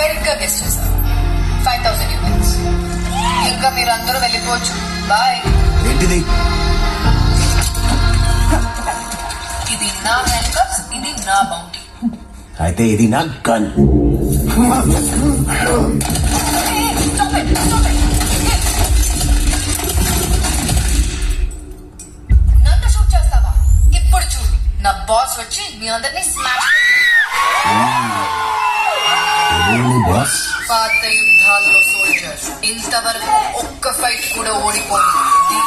సరిగ్గా గెస్ట్ చేశారు. 5,000 యూనిట్స్. ఇంకా మీరందరూ వెళ్ళిపోవచ్చు. బాయ్. ఏంటిది? ఇది నా హ్యాండ్ కప్స్, ఇది నా బౌంటీ. అయితే ఇది నా గన్. నన్ను షూట్ చేస్తావా? ఇప్పుడు చూడు, నా బాస్ వచ్చి మీ అందరినీ స్మాష్. బాస్ పాత యుద్ధాల్లో సోల్జర్స్ ఇంతవరకు ఒక్క ఫైట్ కూడా ఓడిపోయింది.